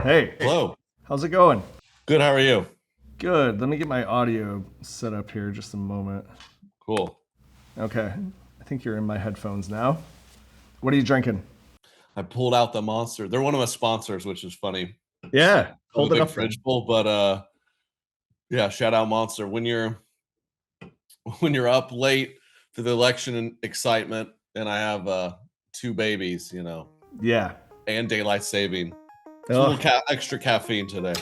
Hey, Hello. how's it going? Good. How are you? Good. Let me get my audio set up here just a moment. Cool. Okay. I think you're in my headphones now. What are you drinking? I pulled out the Monster. They're one of my sponsors, which is funny. Yeah, I have a hold it big up then. fridge full, but yeah, shout out Monster. When you're up late for the election and excitement, and I have two babies, Yeah. and daylight saving. It's a little Ugh. extra caffeine today.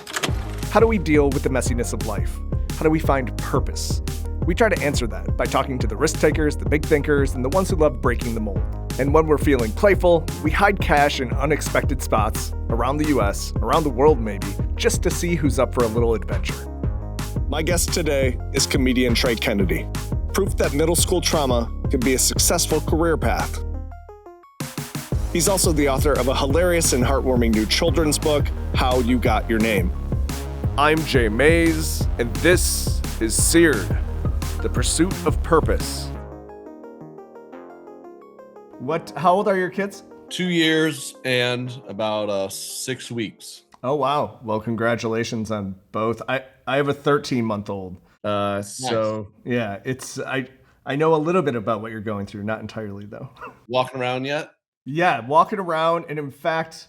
How do we deal with the messiness of life? How do we find purpose? We try to answer that by talking to the risk takers, the big thinkers, and the ones who love breaking the mold. And when we're feeling playful, we hide cash in unexpected spots around the US, around the world maybe, just to see who's up for a little adventure. My guest today is comedian Trey Kennedy. Proof that middle school trauma can be a successful career path. He's also the author of a hilarious and heartwarming new children's book, How You Got Your Name. I'm Jay Mays, and this is SEARED, the pursuit of purpose. How old are your kids? 2 years and about 6 weeks. Oh, wow. Well, congratulations on both. I have a 13-month-old. Nice. Yeah, I know a little bit about what you're going through, not entirely though. Walking around yet? Yeah, walking around, and in fact,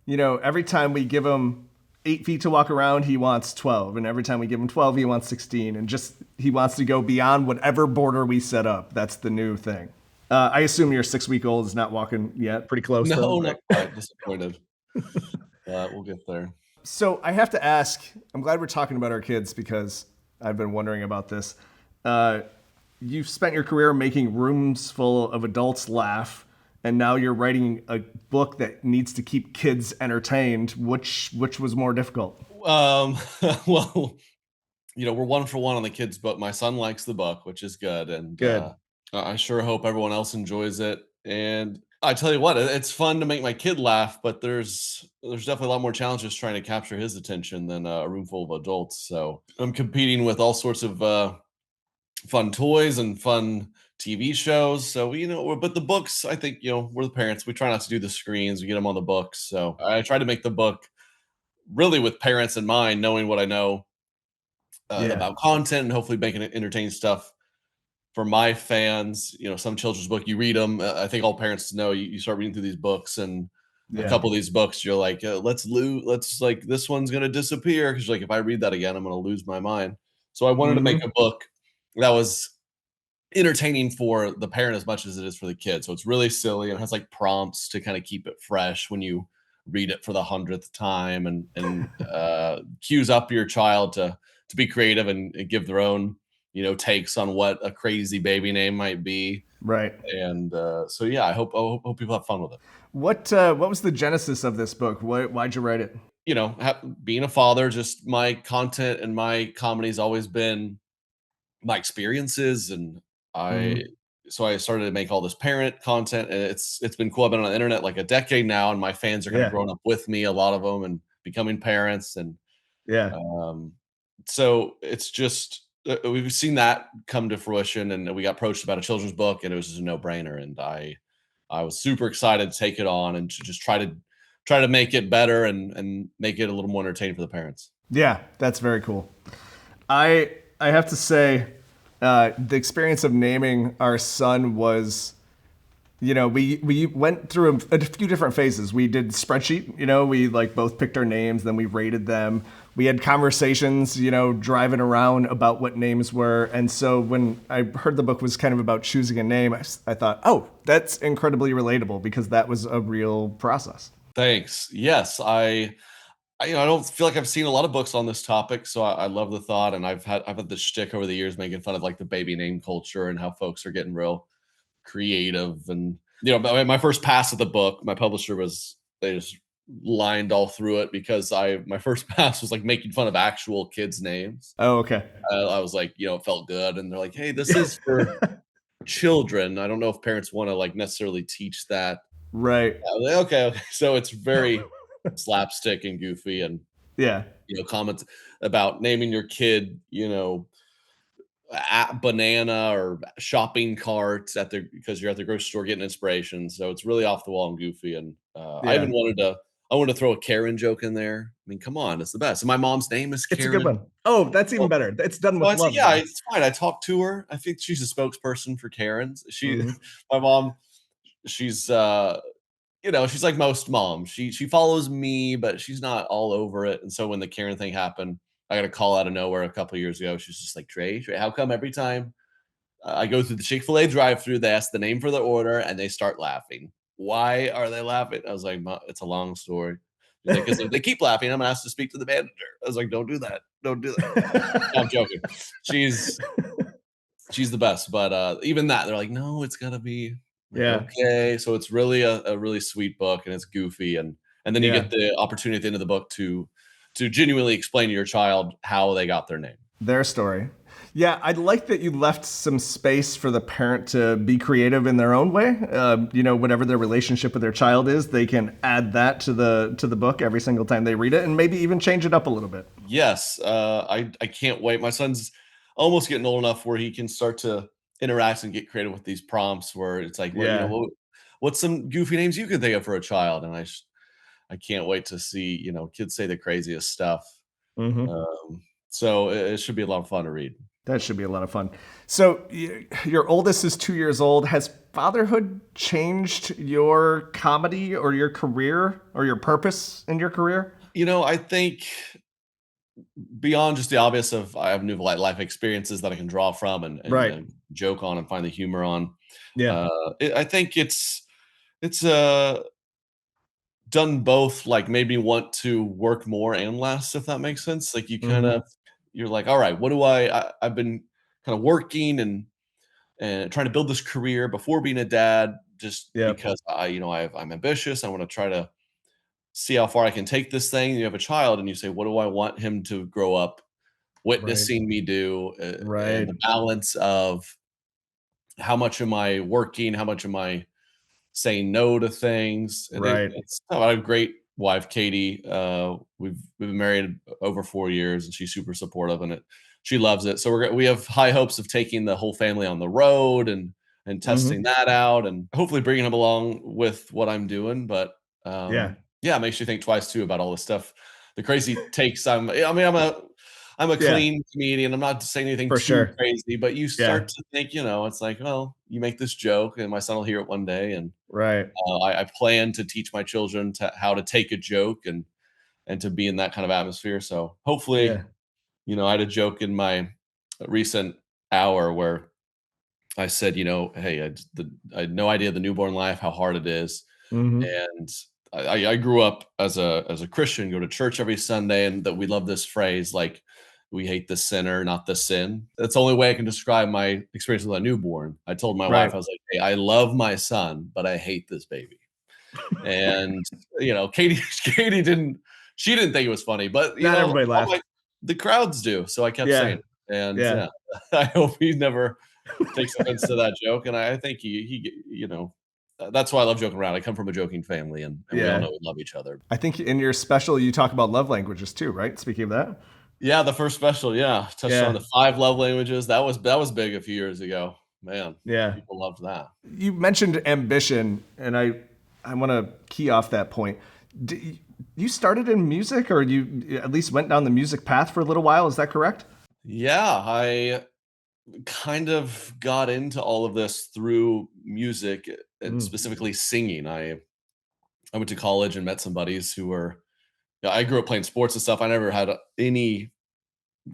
every time we give him 8 feet to walk around, he wants 12, and every time we give him 12, he wants 16, and just he wants to go beyond whatever border we set up. That's the new thing. I assume your 6-week-old is not walking yet. Pretty close though, No, right? not quite. Disappointed. We'll get there. So I have to ask. I'm glad we're talking about our kids because I've been wondering about this. Uh, you've spent your career making rooms full of adults laugh, and now you're writing a book that needs to keep kids entertained. Which was more difficult? Um, well, we're 1 for 1 on the kids' book. My son likes the book, which is good, and Good. I sure hope everyone else enjoys it. And I tell you what, it's fun to make my kid laugh, but there's definitely a lot more challenges trying to capture his attention than a room full of adults. So I'm competing with all sorts of fun toys and fun TV shows. So but the books, I think we're the parents. We try not to do the screens. We get them on the books. So I try to make the book really with parents in mind, knowing what I know Yeah. about content and hopefully making it entertaining stuff for my fans. Some children's book, you read them. I think all parents know you start reading through these books, and a Yeah. couple of these books, you're like, let's like this one's gonna disappear because like if I read that again, I'm gonna lose my mind. So I wanted to make Mm-hmm. a book that was entertaining for the parent as much as it is for the kid. So it's really silly and has like prompts to kind of keep it fresh when you read it for the 100th time, and cues up your child to be creative and give their own takes on what a crazy baby name might be. Right. And so yeah, I hope people have fun with it. What was the genesis of this book? Why'd you write it? Being a father, just my content and my comedy has always been my experiences, and I Mm-hmm. so I started to make all this parent content, and it's been cool. I've been on the internet like a decade now, and my fans are kind of Yeah. growing up with me, a lot of them, and becoming parents, and Yeah. um, so it's just we've seen that come to fruition, and we got approached about a children's book, and it was just a no brainer, and I was super excited to take it on and to just try to make it better and make it a little more entertaining for the parents. Yeah. That's very cool. I have to say, the experience of naming our son was, we went through a few different phases. We did spreadsheet, we like both picked our names, then we rated them. We had conversations, driving around about what names were. And so when I heard the book was kind of about choosing a name, I thought, oh, that's incredibly relatable because that was a real process. Thanks. Yes, I don't feel like I've seen a lot of books on this topic, so I love the thought, and I've had this shtick over the years making fun of like the baby name culture and how folks are getting real creative. And my first pass of the book, my publisher was they just lined all through it because my first pass was like making fun of actual kids' names. Oh, okay. I was like, it felt good, and they're like, "Hey, this is for children. I don't know if parents want to like necessarily teach that." Right. I was like, okay, okay. So it's very slapstick and goofy, and Yeah. comments about naming your kid, banana or shopping carts because you're at the grocery store getting inspiration. So it's really off the wall and goofy. And I even Yeah. wanted to. I want to throw a Karen joke in there. I mean, come on, it's the best. And my mom's name is It's a good Karen. one. Oh, that's even Well, better. It's done so with I said, love yeah, then. it's fine. I talked to her. I think she's a spokesperson for Karens. Mhm. My mom, she's she's like most moms. She follows me, but she's not all over it. And so when the Karen thing happened, I got a call out of nowhere a couple of years ago. She's just like, Trey, how come every time I go through the Chick-fil-A drive-through, they ask the name for the order and they start laughing. Why are they laughing? I was like, it's a long story. She's like, because if they keep laughing, I'm gonna ask to speak to the manager. I was like, don't do that. Don't do that. No, I'm joking. She's she's the best. But even that, they're like, no, it's gotta be like, Yeah. okay. So it's really a really sweet book and it's goofy. And then you Yeah. get the opportunity at the end of the book to genuinely explain to your child how they got their name. Their story. Yeah, I like that you left some space for the parent to be creative in their own way. Whatever their relationship with their child is, they can add that to the book every single time they read it, and maybe even change it up a little bit. Yes, I can't wait. My son's almost getting old enough where he can start to interact and get creative with these prompts where it's like, well, Yeah. what's some goofy names you could think of for a child? And I can't wait to see, kids say the craziest stuff. Hmm. So it should be a lot of fun to read. That should be a lot of fun. So, your oldest is 2 years old. Has fatherhood changed your comedy or your career or your purpose in your career? I think beyond just the obvious of I have new life experiences that I can draw from Right. and joke on and find the humor on. Yeah. I think it's done both, like, made me want to work more and less, if that makes sense. Like, Hmm. you're like, "All right, what do I've been kinda working and trying to build this career before being a dad just Yep. because I'm ambitious. I wanna try to see how far I can take this thing." You have a child and you say, "What do I want him to grow up Right. witnessing me do?" And Right. the balance of how much am I working? How much am I saying no to things. And Right. I have a great wife, Katie. We've been married over 4 years, and she's super supportive, and she loves it. So we have high hopes of taking the whole family on the road and testing Hmm. that out, and hopefully bringing him along with what I'm doing. But Yeah. yeah, it makes you think twice too about all this stuff, the crazy takes. I mean, I'm a Yeah. clean comedian. I'm not saying anything For too sure. crazy, but you Yeah. start to think, it's like, well, you make this joke, and my son will hear it one day, and Right. I plan to teach my children how to take a joke and to be in that kind of atmosphere. So hopefully, Yeah. I had a joke in my recent hour where I said, hey, I had no idea the newborn life, how hard it is, Hmm. and I grew up as a Christian, go to church every Sunday, and that we love this phrase like. We hate the sinner, not the sin. That's the only way I can describe my experience with a newborn. I told my wife, Right. I was like, "Hey, I love my son, but I hate this baby." And, Katie Katie didn't think it was funny, but, Not everybody all my laughed. the crowds do, so I kept saying Yeah. it. And, Yeah. yeah, I hope he never takes offense to that joke, and I think that's why I love joking around. I come from a joking family, and we all Yeah. know we love each other. I think in your special you talk about love languages too, right? Speaking of that. Yeah, the first special, yeah, touched on Yeah. the 5 love languages. That was big a few years ago. Man, Yeah. people loved that. You mentioned ambition, and I want to key off that point. D- you started in music, or you at least went down the music path for a little while. Is that correct? Yeah, I kind of got into all of this through music and Mm. specifically singing. I went to college and met some buddies who were yeah, I grew up playing sports and stuff. I never had any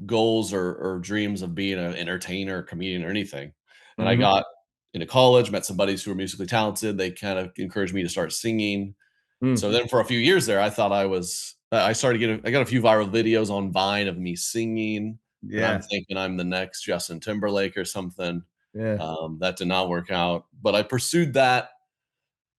goals or dreams of being an entertainer, comedian, or anything. And I Hmm. got into college, met some buddies who were musically talented. They kind of encouraged me to start singing. So Mm. then for a few years there, I thought I started getting, I got a few viral videos on Vine of me singing, and I'm Yeah. thinking I'm the next Justin Timberlake or something. Yeah. That did not work out, but I pursued that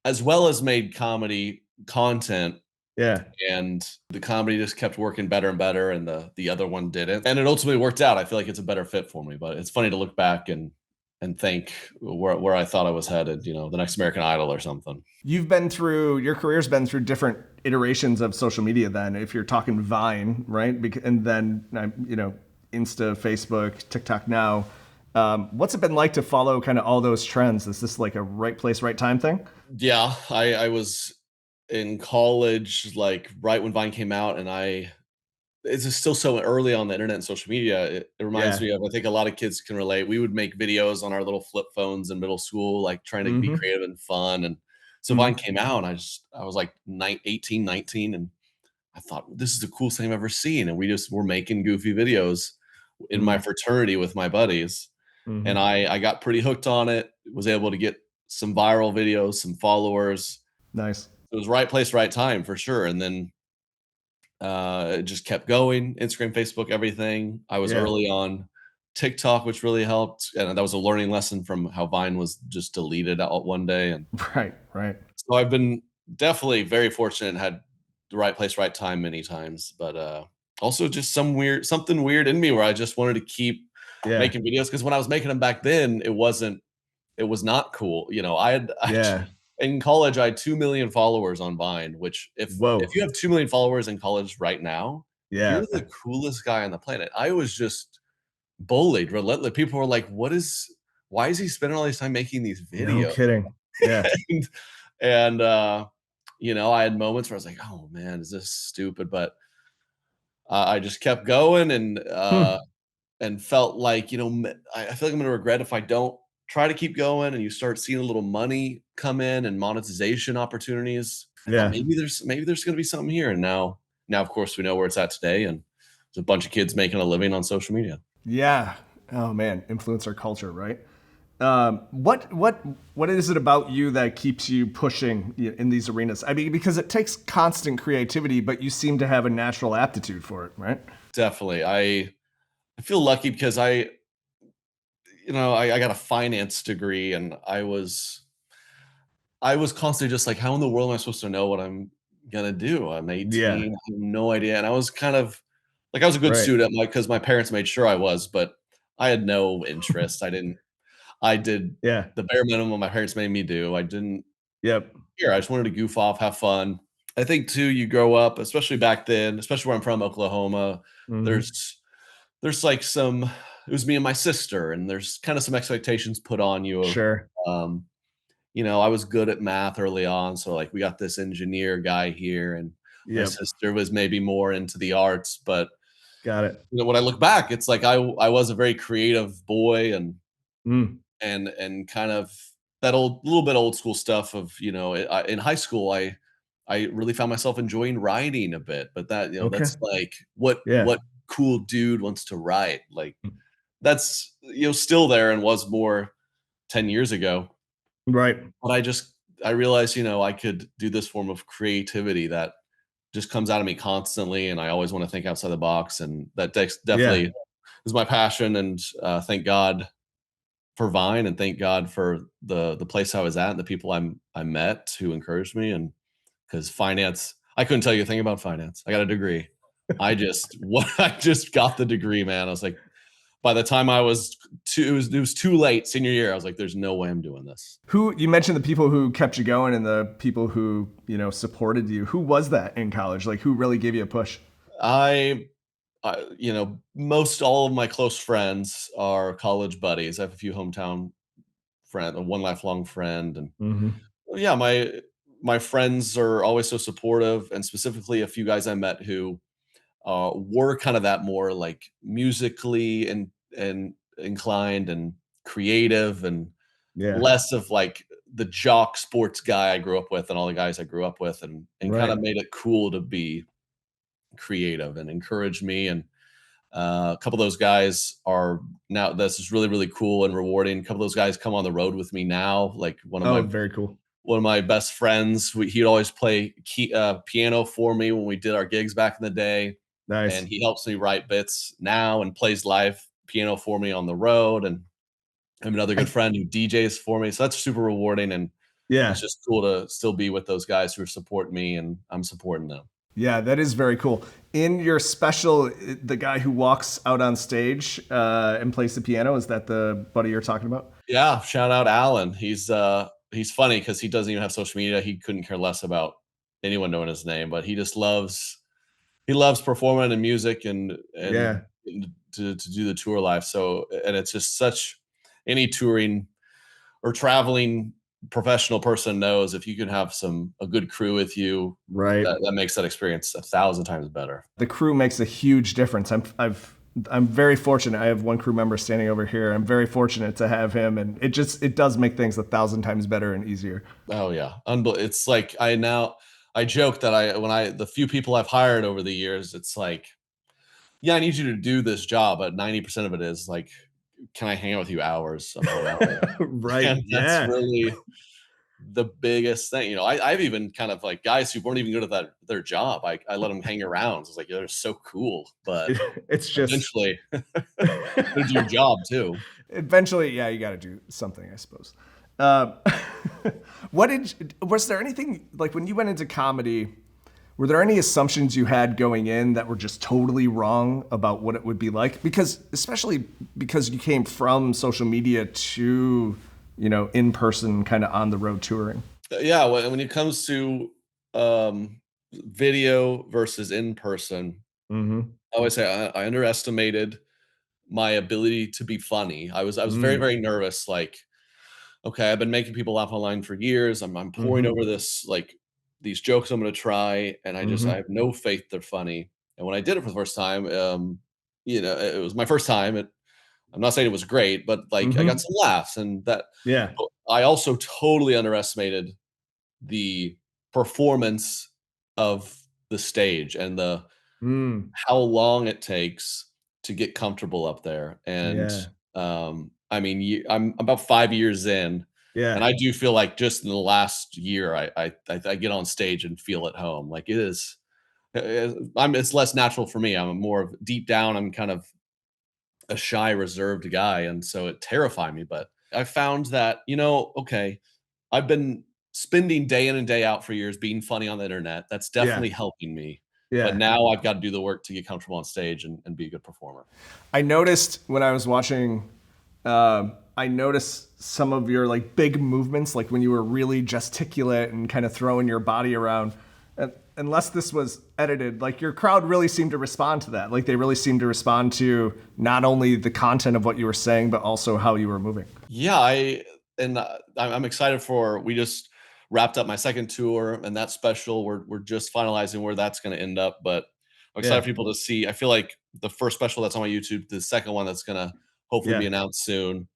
as well as made comedy content, Yeah. and the comedy just kept working better and better, and the other one didn't, and it ultimately worked out. I feel like it's a better fit for me, but it's funny to look back and think where I thought I was headed. The next American Idol or something. Your career's been through different iterations of social media then, if you're talking Vine, right? And then, Insta, Facebook, TikTok now. What's it been like to follow kind of all those trends? Is this like a right place, right time thing? Yeah, I was in college, like right when Vine came out, and it's just still so early on the internet and social media. It reminds Yeah. me of, I think a lot of kids can relate. We would make videos on our little flip phones in middle school, like trying to be Mhm. creative and fun. And so Vine Mhm. came out, and I was like 18, 19, and I thought this is the coolest thing I've ever seen. And we just were making goofy videos in my Mm. fraternity with my buddies. And Mhm. I got pretty hooked on it, was able to get some viral videos, some followers. Nice. It was right place, right time for sure. And then it just kept going. Instagram, Facebook, everything. I was Yeah. early on TikTok, which really helped, and that was a learning lesson from how Vine was just deleted out one day. And Right, right. so I've been definitely very fortunate and had the right place, right time many times. But also just something weird in me where I just wanted to keep Yeah. making videos, because when I was making them back then, it was not cool. You know, Yeah. in college, I had 2 million followers on Vine, which if Whoa. you have 2 million followers in college right now, you're Yeah. the coolest guy on the planet. I was just bullied relentless. People were like, why is he spending all this time making these No videos? kidding. Yeah. and and you know, I had moments where I was like, oh man, is this stupid? But I just kept going, Hmm. and felt like, you know, I feel like I'm gonna regret if I don't try to keep going. And you start seeing a little money come in and monetization opportunities. I thought Yeah. maybe there's gonna be something here. And now of course we know where it's at today, and there's a bunch of kids making a living on social media. Yeah. Oh man, influencer culture, right? What is it about you that keeps you pushing in these arenas? I mean, because it takes constant creativity, but you seem to have a natural aptitude for it, right? Definitely. I feel lucky because I got a finance degree, and I was constantly just like, how in the world am I supposed to know what I'm gonna do? I'm Yeah. 18, I have no idea. And I was kind of like, I was a good Right. student, like, because my parents made sure I was, but I had no interest. I did Yeah. the bare minimum my parents made me do. I didn't Yep. care. I just wanted to goof off, have fun. I think too, you grow up, especially back then, especially where I'm from, Oklahoma, Hmm. there's like it was me and my sister, and there's kind of some expectations put on you of, Sure. um, I was good at math early on, so, like, we got this engineer guy here, and my Yep. sister was maybe more into the arts. But, Got it. when I look back, it's like I was a very creative boy, and Mm. kind of that old little bit old school stuff of, in high school, I really found myself enjoying writing a bit. But Okay. that's like, what Yeah. cool dude wants to write? Like, that's, still there and was more 10 years ago. Right. But I realized, I could do this form of creativity that just comes out of me constantly, and I always want to think outside the box, and that Yeah. definitely is my passion. And thank God for Vine, and thank God for the place I was at and the people I met who encouraged me. And because finance, I couldn't tell you a thing about finance. I got a degree. I just got the degree, man. I was like, by the time I was it was too late senior year. I was like, there's no way I'm doing this. Who you mentioned the people who kept you going and the people who supported you. Who was that in college? Like who really gave you a push? I most all of my close friends are college buddies. I have a few hometown friend, one lifelong friend. And Hmm. well, yeah, my friends are always so supportive, and specifically a few guys I met who were kind of that more like musically and inclined and creative, and Yeah. less of like the jock sports guy I grew up with and all the guys I grew up with, and kind Right. of made it cool to be creative and encouraged me. And a couple of those guys are now, this is really, really cool and rewarding. A couple of those guys come on the road with me now. Like Oh, very cool. one of my best friends, he'd always play piano for me when we did our gigs back in the day. Nice. And he helps me write bits now and plays live piano for me on the road. And I have another good I, friend who DJs for me. So that's super rewarding. And it's yeah. just cool to still be with those guys who support me, and I'm supporting them. Yeah, that is very cool. In your special, the guy who walks out on stage and plays the piano, is that the buddy you're talking about? Yeah, shout out Alan. He's funny because he doesn't even have social media. He couldn't care less about anyone knowing his name, but he loves performing and music, and Yeah. to do the tour life. So, and it's just such any touring or traveling professional person knows if you can have a good crew with you, Right. that makes that experience 1,000 times better. The crew makes a huge difference. I'm very fortunate. I have one crew member standing over here. I'm very fortunate to have him, and it does make things 1,000 times better and easier. Oh yeah, it's like I joke that the few people I've hired over the years, it's like, yeah, I need you to do this job, but 90% of it is like, can I hang out with you hours of the day? Right. And that's Yeah. really the biggest thing. I've even kind of like guys who weren't even good at their job. I let them hang around. It's like, they're so cool, but It's just eventually, they do your job too. eventually, yeah, you got to do something, I suppose. Um, was there anything like when you went into comedy? Were there any assumptions you had going in that were just totally wrong about what it would be like? Because especially because you came from social media to, in person, kind of on the road touring. Yeah, when it comes to video versus in person, Mm-hmm. I always say I underestimated my ability to be funny. I was very, Mm. very nervous, like, okay, I've been making people laugh online for years. I'm pouring Mm-hmm. over these jokes I'm gonna try, and I Mm-hmm. have no faith they're funny. And when I did it for the first time, it was my first time. I'm not saying it was great, but like I got Mm-hmm. some laughs, and that Yeah. but I also totally underestimated the performance of the stage and the Mm. how long it takes to get comfortable up there. And Yeah. I mean, I'm about 5 years in, and Yeah. I do feel like just in the last year, I get on stage and feel at home. Like it is, it's less natural for me. I'm more of deep down. I'm kind of a shy, reserved guy, and so it terrified me. But I found that okay, I've been spending day in and day out for years being funny on the internet. That's Yeah. definitely helping me. But Yeah. now I've got to do the work to get comfortable on stage and be a good performer. I noticed when I was watching, I noticed some of your like big movements, like when you were really gesticulate and kind of throwing your body around. And unless this was edited, like your crowd really seemed to respond to that. Like they really seemed to respond to not only the content of what you were saying, but also how you were moving. Yeah, I'm excited for. We just wrapped up my second tour, and that's special. We're just finalizing where that's going to end up, but I'm excited Yeah. for people to see. I feel like the first special that's on my YouTube, the second one that's going to hopefully be Yeah. announced soon.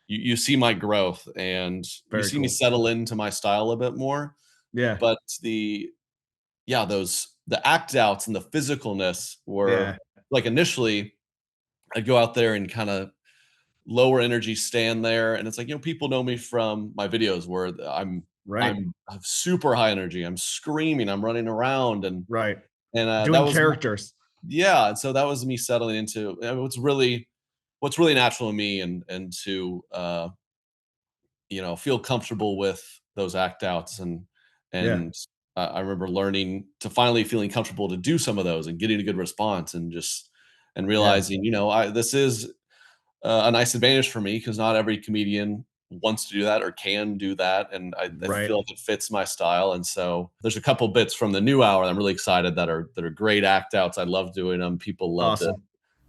You see my growth, and you Very see me cool. settle into my style a bit more. Yeah. But the act outs and the physicalness were Yeah. like initially I'd go out there and kind of lower energy stand there, and it's like, people know me from my videos where Right. I'm super high energy. I'm screaming, I'm running around, Right. and that Doing was characters. yeah, and so that was me settling into what's really natural to me, and to feel comfortable with those act outs, Yeah. and I remember learning to finally feeling comfortable to do some of those and getting a good response, and Yeah. realizing, this is a nice advantage for me because not every comedian wants to do that or can do that, and I Right. feel like it fits my style. And so there's a couple bits from the new hour that I'm really excited that are great act outs. I love doing them. People loved it. Awesome.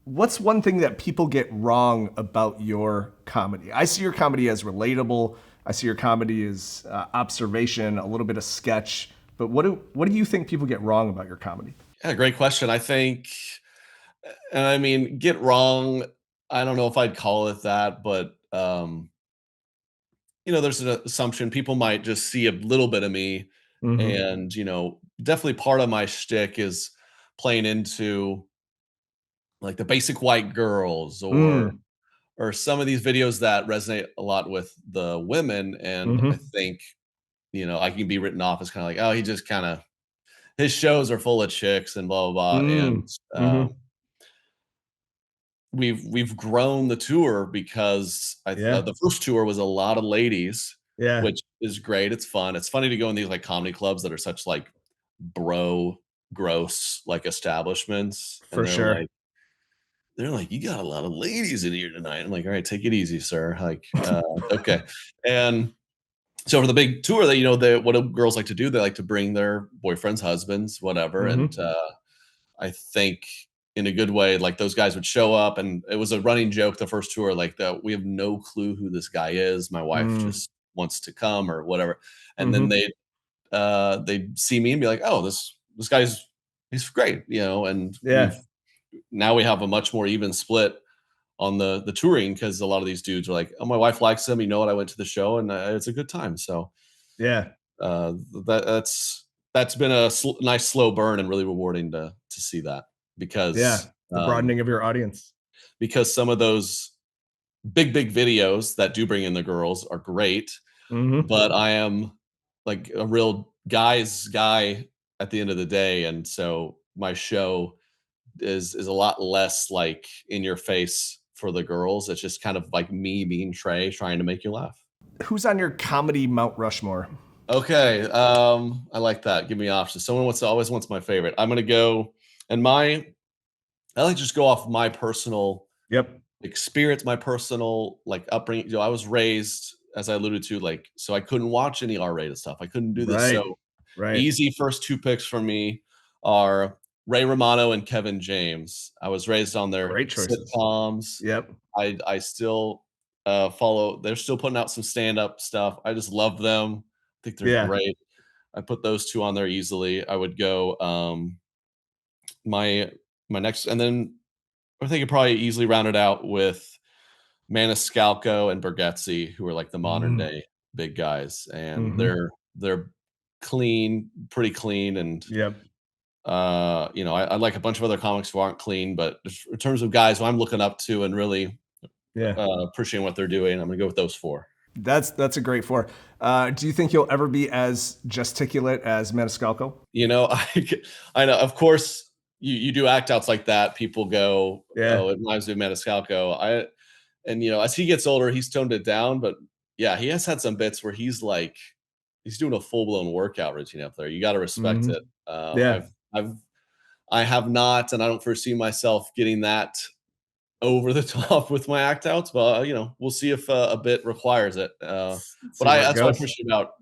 What's one thing that people get wrong about your comedy? I see your comedy as relatable. I see your comedy as observation, a little bit of sketch. But what do you think people get wrong about your comedy? Yeah, great question. I think, and I mean, get wrong. I don't know if I'd call it that, but there's an assumption people might just see a little bit of me, Mm-hmm. and definitely part of my shtick is playing into like the basic white girls, or Mm. some of these videos that resonate a lot with the women, and I Mm-hmm. think I can be written off as kind of like, oh, he just kind of his shows are full of chicks and blah blah blah, and Mm. Mm-hmm. we've grown the tour because Yeah. the first tour was a lot of ladies, Yeah. which is great. It's fun. It's funny to go in these like comedy clubs that are such like bro gross like establishments, and For sure. they're like, you got a lot of ladies in here tonight. I'm like, all right, take it easy, sir. Like, okay. And so for the big tour, that what do girls like to do? They like to bring their boyfriends, husbands, whatever. And Mm-hmm. I think in a good way, like those guys would show up, and it was a running joke the first tour, like that we have no clue who this guy is. My wife Mm. just wants to come or whatever. And Mm-hmm. then they'd see me and be like, oh, this guy's, he's great, and Yeah. now we have a much more even split on the touring, because a lot of these dudes are like, oh, my wife likes him. I went to the show and it's a good time. So Yeah. uh, that's been a nice slow burn and really rewarding to see that, Yeah. because The broadening of your audience. some of those big videos that do bring in the girls are great, Mm-hmm. but I am like a real guy's guy at the end of the day, and so my show is a lot less like in your face for the girls. It's just kind of like me being Trey, trying to make you laugh. Who's on your comedy Mount Rushmore? Okay, I like that. Give me options. Someone always wants my favorite. I'm gonna go, and I like to just go off my personal Yep. experience, my personal like upbringing. I was raised, as I alluded to, like, so I couldn't watch any R-rated stuff. I couldn't do this. Right. So Right. easy first two picks for me are Ray Romano and Kevin James. I was raised on their Great choices. sitcoms. Yep. I still follow. They're still putting out some stand-up stuff. I just love them. I think they're Yeah. great. I put those two on there easily. I would go my next, and then I think you probably easily round it out with Maniscalco and Bergezzi, who are like the modern Mm. day big guys, and Mhm. they're clean, pretty clean, and Yep. I like a bunch of other comics who aren't clean, but just in terms of guys who I'm looking up to and really Yeah. appreciating what they're doing, I'm gonna go with those four. That's a great four. Do you think you'll ever be as gesticulate as Maniscalco? I know, of course, you do act outs like that. People go, Yeah. oh, it reminds me of Maniscalco. And as he gets older, he's toned it down, but yeah, he has had some bits where he's doing a full blown workout routine up there. You got to respect Mhm. it. Yeah. I have not, and I don't foresee myself getting that over the top with my act outs, but we'll see if a bit requires it. But See where it that's what I goes. appreciate about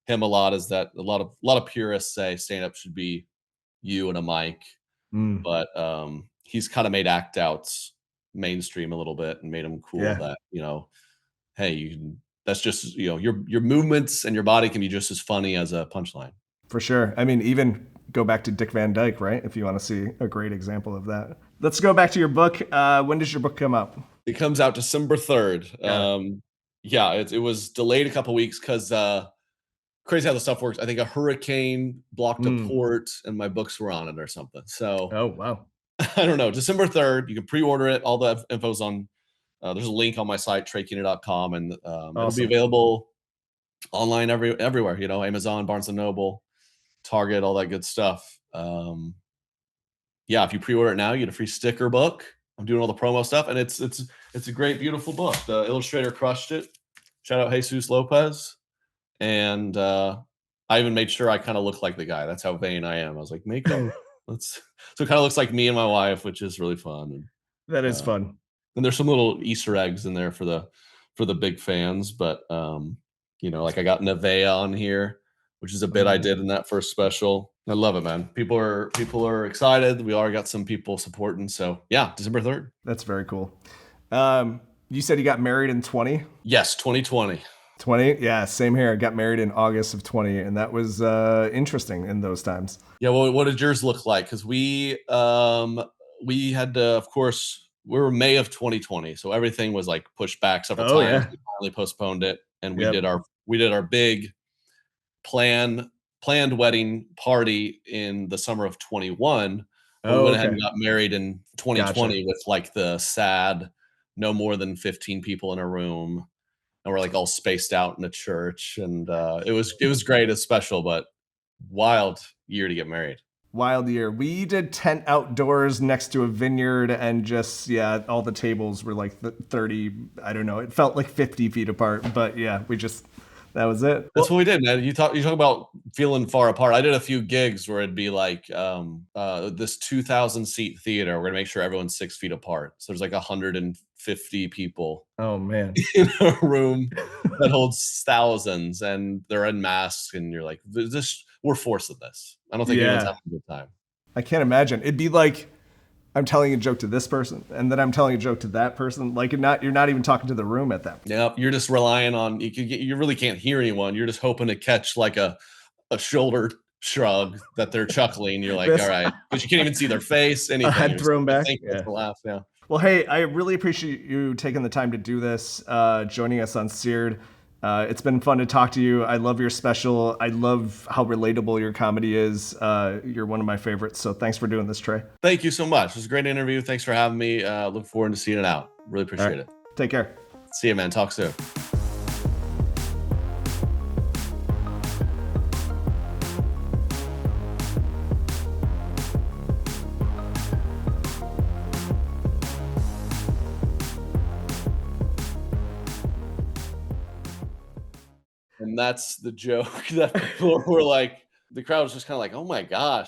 him a lot, is that a lot of purists say stand up should be you and a mic, Mm. but he's kind of made act outs mainstream a little bit and made them cool. Yeah. That hey, that's just your movements and your body can be just as funny as a punchline. For sure. I mean, even go back to Dick Van Dyke, right? If you want to see a great example of that. Let's go back to your book. When does your book come out? It comes out December 3rd. Got it. Yeah, it was delayed a couple weeks because crazy how the stuff works. I think a hurricane blocked a Mm. port and my books were on it or something. So Oh, wow. I don't know. December 3rd, you can pre-order it. All the info's on. There's a link on my site, TreyKeener.com, and it'll be Awesome. available online everywhere. Amazon, Barnes and Noble, Target, all that good stuff. Yeah, if you pre-order it now, you get a free sticker book. I'm doing all the promo stuff, and it's a great, beautiful book. The illustrator crushed it. Shout out Jesus Lopez. And I even made sure I kind of look like the guy. That's how vain I am. I was like, makeup. So it kind of looks like me and my wife, which is really fun. And That is fun. and there's some little Easter eggs in there for the big fans. But like I got Nevea on here, which is a bit I did in that first special. I love it, man. People are excited. We already got some people supporting. So yeah, December 3rd. That's very cool. You said you got married in 20? Yes, 2020. 20? Yeah, same here. I got married in August of 20, and that was interesting in those times. Yeah, well, what did yours look like? Because we had to, of course, we were May of 2020, so everything was like pushed back several times. Yeah. We finally postponed it, and we Yep. did our big planned wedding party in the summer of 21. But we went ahead and got married in 2020 with like the sad, no more than 15 people in a room, and we're like all spaced out in a church, and it was great. It's special, but wild year to get married. Wild year. We did tent outdoors next to a vineyard, and just, all the tables were like 30, I don't know, it felt like 50 feet apart, but yeah, that was it. That's what we did, man. You talk about feeling far apart. I did a few gigs where it'd be like this 2,000 seat theater. We're gonna make sure everyone's 6 feet apart. So there's like 150 people. Oh man. In a room that holds thousands, and they're in masks, and you're like, we're forced at this. I don't think anyone's having a good time. I can't imagine. It'd be like I'm telling a joke to this person, and then I'm telling a joke to that person. Like you're not even talking to the room at that point. Yeah, you're just relying on you really can't hear anyone. You're just hoping to catch like a shoulder shrug that they're chuckling. You're like, all right, because you can't even see their face, A anything. head You're thrown back. thinking it's Yeah. a laugh. Yeah. Well, hey, I really appreciate you taking the time to do this, joining us on SEARED. It's been fun to talk to you. I love your special. I love how relatable your comedy is. You're one of my favorites. So thanks for doing this, Trey. Thank you so much. It was a great interview. Thanks for having me. Look forward to seeing it out. Really appreciate it. Take care. See you, man. Talk soon. And that's the joke that people were like, the crowd was just kind of like, oh my gosh.